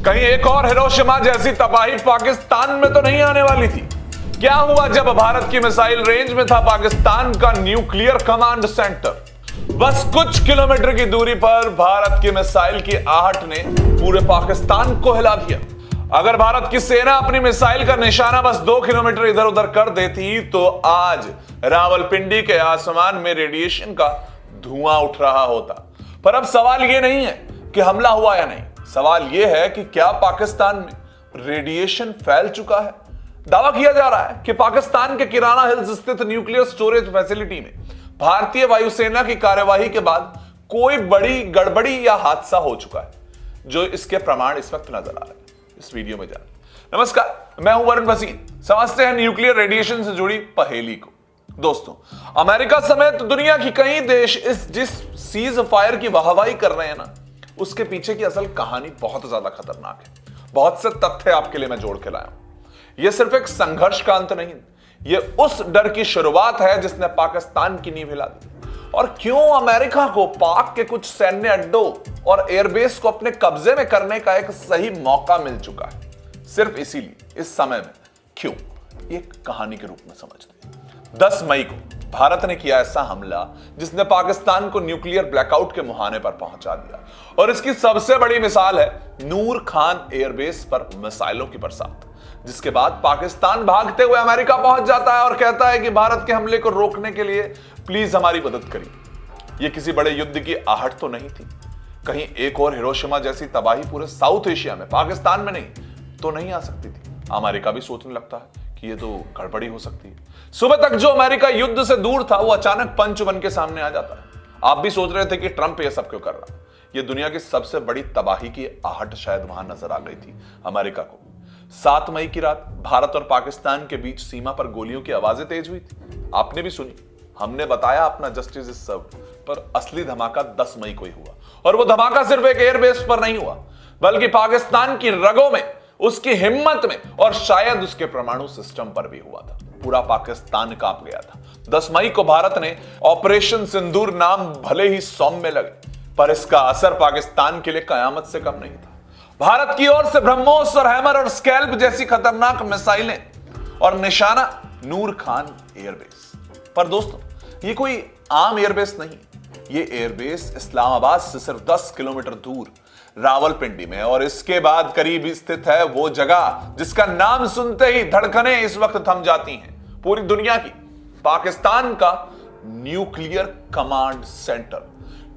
कहीं एक और हिरोशिमा जैसी तबाही पाकिस्तान में तो नहीं आने वाली थी। क्या हुआ जब भारत की मिसाइल रेंज में था पाकिस्तान का न्यूक्लियर कमांड सेंटर। बस कुछ किलोमीटर की दूरी पर भारत की मिसाइल की आहट ने पूरे पाकिस्तान को हिला दिया। अगर भारत की सेना अपनी मिसाइल का निशाना बस 2 किलोमीटर इधर उधर कर देती तो आज रावलपिंडी के आसमान में रेडिएशन का धुआं उठ रहा होता। पर अब सवाल यह नहीं है कि हमला हुआ या नहीं, सवाल यह है कि क्या पाकिस्तान में रेडिएशन फैल चुका है। दावा किया जा रहा है कि पाकिस्तान के किराना हिल्स स्थित न्यूक्लियर स्टोरेज फैसिलिटी में भारतीय वायुसेना की कार्यवाही के बाद कोई बड़ी गड़बड़ी या हादसा हो चुका है, जो इसके प्रमाण इस वक्त नजर आ रहे हैं। इस वीडियो में जान। नमस्कार, मैं हूं वरुण भसीन। समझते हैं न्यूक्लियर रेडिएशन से जुड़ी पहेली को। दोस्तों, अमेरिका समेत दुनिया की कई देश जिस सीज फायर की वाहवाही कर रहे हैं ना, उसके पीछे की असल कहानी बहुत ज्यादा खतरनाक है। बहुत से तथ्य आपके लिए मैं जोड़ के लाया हूं। यह सिर्फ एक संघर्ष का अंत नहीं, यह उस डर की शुरुआत है जिसने पाकिस्तान की नींव हिला दी। और क्यों अमेरिका को पाक के कुछ सैन्य अड्डों और एयरबेस को अपने कब्जे में करने का एक सही मौका मिल चुका है, सिर्फ इसीलिए इस समय में क्यों, एक कहानी के रूप में समझते हैं। 10 मई को भारत ने किया ऐसा हमला जिसने पाकिस्तान को न्यूक्लियर ब्लैकआउट के मुहाने पर पहुंचा दिया। और इसकी सबसे बड़ी मिसाल है नूर खान एयरबेस पर मिसाइलों की बरसात, जिसके बाद पाकिस्तान भागते हुए अमेरिका पहुंच जाता है और कहता है कि भारत के हमले को रोकने के लिए प्लीज हमारी मदद करिए। यह किसी बड़े युद्ध की आहट तो नहीं थी। कहीं एक और हिरोशिमा जैसी तबाही पूरे साउथ एशिया में, पाकिस्तान में नहीं तो नहीं आ सकती थी। अमेरिका भी सोचने लगता है कि ये तो गड़बड़ी हो सकती है। सुबह तक जो अमेरिका युद्ध से दूर था, वो अचानक पंच बन के सामने आ जाता है। आप भी सोच रहे थे कि ट्रंप ये सब क्यों कर रहा है। ये दुनिया की सबसे बड़ी तबाही की आहट शायद वहां नजर आ गई थी अमेरिका को। 7 मई की रात भारत और पाकिस्तान के बीच सीमा पर गोलियों की आवाजें तेज हुई थी। आपने भी सुनी, हमने बताया अपना जस्टिस इज सर्व्ड। पर असली धमाका 10 मई को ही हुआ। और वो धमाका सिर्फ एक एयरबेस पर नहीं हुआ, बल्कि पाकिस्तान की रगों में, उसकी हिम्मत में और शायद उसके परमाणु सिस्टम पर भी हुआ था। पूरा पाकिस्तान कांप गया था। 10 मई को भारत ने ऑपरेशन सिंदूर नाम भले ही सौम्य लगे, पर इसका असर पाकिस्तान के लिए कयामत से कम नहीं था। भारत की ओर से ब्रह्मोस और हैमर और स्कैल्प जैसी खतरनाक मिसाइलें और निशाना नूर खान एयरबेस। पर दोस्तों, ये कोई आम एयरबेस नहीं, ये एयरबेस इस्लामाबाद से सिर्फ 10 किलोमीटर दूर रावलपिंडी में और इसके बाद करीब स्थित है वो जगह जिसका नाम सुनते ही धड़कनें इस वक्त थम जाती हैं पूरी दुनिया की, पाकिस्तान का nuclear command centre.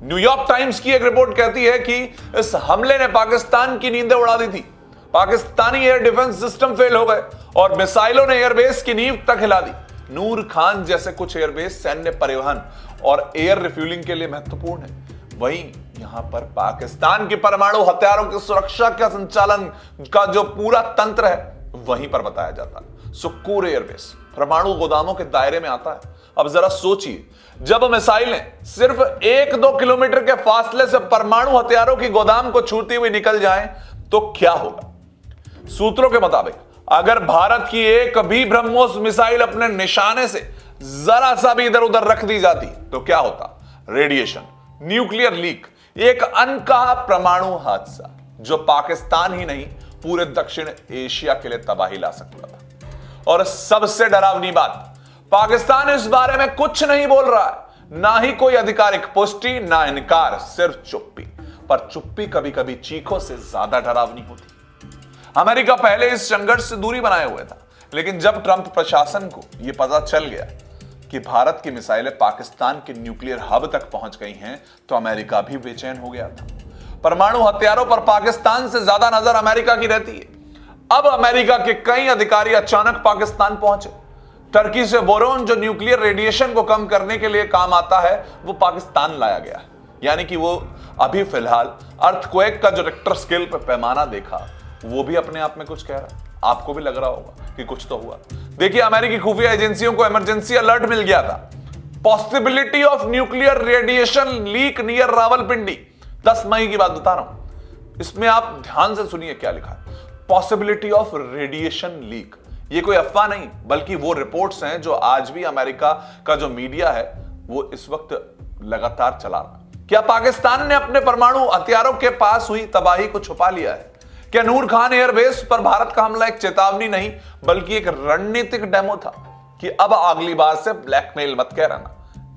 New York times की एक रिपोर्ट कहती है कि इस हमले ने पाकिस्तान की नींदें उड़ा दी थी। Pakistani air defence system fail हो गए और मिसाइलों ने एयरबेस की नींव तक हिला दी। नूर खान जैसे कुछ एयरबेस सैन्य परिवहन और एयर रिफ्यूलिंग के लिए महत्वपूर्ण है, वहीं यहां पर पाकिस्तान के परमाणु हथियारों की सुरक्षा का संचालन का जो पूरा तंत्र है वहीं पर बताया जाता है। सुक्कूर एयरबेस परमाणु गोदामों के दायरे में आता है। अब जरा सोचिए, जब मिसाइलें सिर्फ 1-2 किलोमीटर के फासले से परमाणु हथियारों की गोदाम को छूती हुई निकल जाएं तो क्या होगा। सूत्रों के मुताबिक अगर भारत की एक भी ब्रह्मोस मिसाइल अपने निशाने से जरा सा भी इधर उधर रख दी जाती तो क्या होता। रेडिएशन, न्यूक्लियर लीक, एक अनकहा परमाणु हादसा जो पाकिस्तान ही नहीं पूरे दक्षिण एशिया के लिए तबाही ला सकता था। और सबसे डरावनी बात, पाकिस्तान इस बारे में कुछ नहीं बोल रहा है, ना ही कोई आधिकारिक पुष्टि, ना इनकार, सिर्फ चुप्पी। पर चुप्पी कभी कभी चीखों से ज्यादा डरावनी होती। अमेरिका पहले इस संघर्ष से दूरी बनाए हुए था, लेकिन जब ट्रंप प्रशासन को यह पता चल गया कि भारत की मिसाइलें पाकिस्तान के न्यूक्लियर हब तक पहुंच गई हैं, तो अमेरिका भी बेचैन हो गया था। परमाणु हथियारों पर पाकिस्तान से ज्यादा नजर अमेरिका की रहती है। अब अमेरिका के कई अधिकारी अचानक पाकिस्तान पहुंचे। टर्की से बोरोन, जो न्यूक्लियर रेडिएशन को कम करने के लिए काम आता है, वो पाकिस्तान लाया गया। यानी कि वो अभी फिलहाल अर्थक्वेक का जो रिक्टर स्केल पर पैमाना देखा, वो भी अपने आप में कुछ कह रहा है। आपको भी लग रहा होगा कि कुछ तो हुआ। देखिए, अमेरिकी खुफिया एजेंसियों को इमरजेंसी अलर्ट मिल गया था। Possibility of nuclear radiation leak near Rawalpindi. 10 मई की बात बता रहा हूं, इसमें आप ध्यान से सुनिए क्या लिखा है। पॉसिबिलिटी ऑफ रेडिएशन लीक, ये कोई अफवाह नहीं, बल्कि वो रिपोर्ट्स हैं जो आज भी अमेरिका का जो मीडिया है वो इस वक्त लगातार चला रहा है। क्या पाकिस्तान ने अपने परमाणु हथियारों के पास हुई तबाही को छुपा लिया है, क्या नूर खान एयरबेस पर भारत का हमला एक चेतावनी नहीं बल्कि एक रणनीतिक डेमो था कि अब अगली बार से ब्लैकमेल मत कह रहना,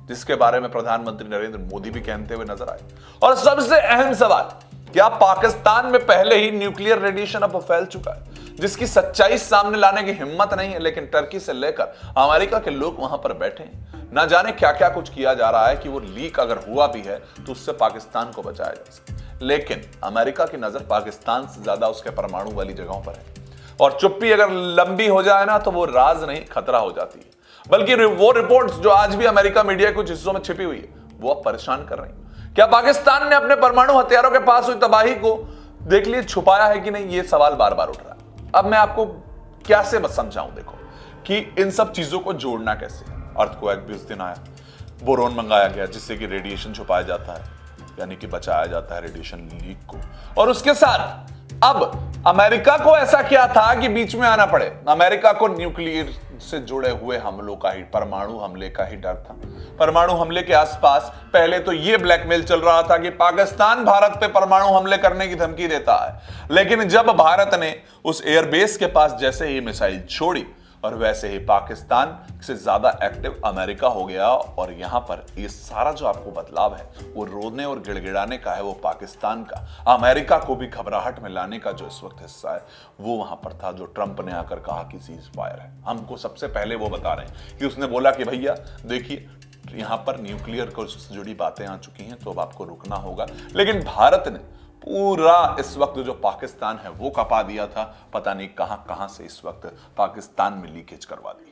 जिसके बारे में प्रधानमंत्री नरेंद्र मोदी भी कहते हुए नजर आए। और सबसे अहम सवाल, क्या पाकिस्तान में पहले ही न्यूक्लियर रेडिएशन अब फैल चुका है जिसकी सच्चाई सामने लाने की हिम्मत नहीं है, लेकिन टर्की से लेकर अमेरिका के लोग वहां पर बैठे हैं। ना जाने क्या क्या कुछ किया जा रहा है कि वो लीक अगर हुआ भी है तो उससे पाकिस्तान को बचाया जा सके। लेकिन अमेरिका की नजर पाकिस्तान से ज्यादा उसके परमाणु वाली जगहों पर है, और चुप्पी अगर लंबी हो जाए ना तो वो राज नहीं खतरा हो जाती है। बल्कि वो रिपोर्ट्स जो आज भी अमेरिका मीडिया के कुछ हिस्सों में छिपी हुई है वो अब परेशान कर रही है। क्या पाकिस्तान ने अपने परमाणु हथियारों के पास हुई तबाही को देख लिए छुपाया है कि नहीं, ये सवाल बार बार उठ रहा है। अब मैं आपको क्या से समझाऊं, देखो कि इन सब चीजों को जोड़ना कैसे है। अर्थक्वेक भी उस दिन आया, बोरोन मंगाया गया जिससे कि रेडिएशन छुपाया जाता है, यानी कि बचाया जाता है रेडिएशन लीक को। और उसके साथ अब अमेरिका को ऐसा क्या था कि बीच में आना पड़े। अमेरिका को न्यूक्लियर से जुड़े हुए हमलों का ही, परमाणु हमले का ही डर था। परमाणु हमले के आसपास पहले तो यह ब्लैकमेल चल रहा था कि पाकिस्तान भारत पे परमाणु हमले करने की धमकी देता है, लेकिन जब भारत ने उस एयरबेस के पास जैसे ही मिसाइल छोड़ी और वैसे ही पाकिस्तान से ज्यादा एक्टिव अमेरिका हो गया। और यहां पर ये सारा जो आपको बदलाव है वो रोने और गिड़गिड़ाने का है, वो पाकिस्तान का अमेरिका को भी घबराहट में लाने का जो इस वक्त हिस्सा है वो वहां पर था, जो ट्रंप ने आकर कहा कि सीज फायर है। हमको सबसे पहले वो बता रहे हैं कि उसने बोला कि भैया देखिए यहां पर न्यूक्लियर को जुड़ी बातें आ चुकी हैं तो अब आपको रुकना होगा। लेकिन भारत ने पूरा इस वक्त जो पाकिस्तान है वो कपा दिया था, पता नहीं कहां कहां से इस वक्त पाकिस्तान में लीकेज करवा दी।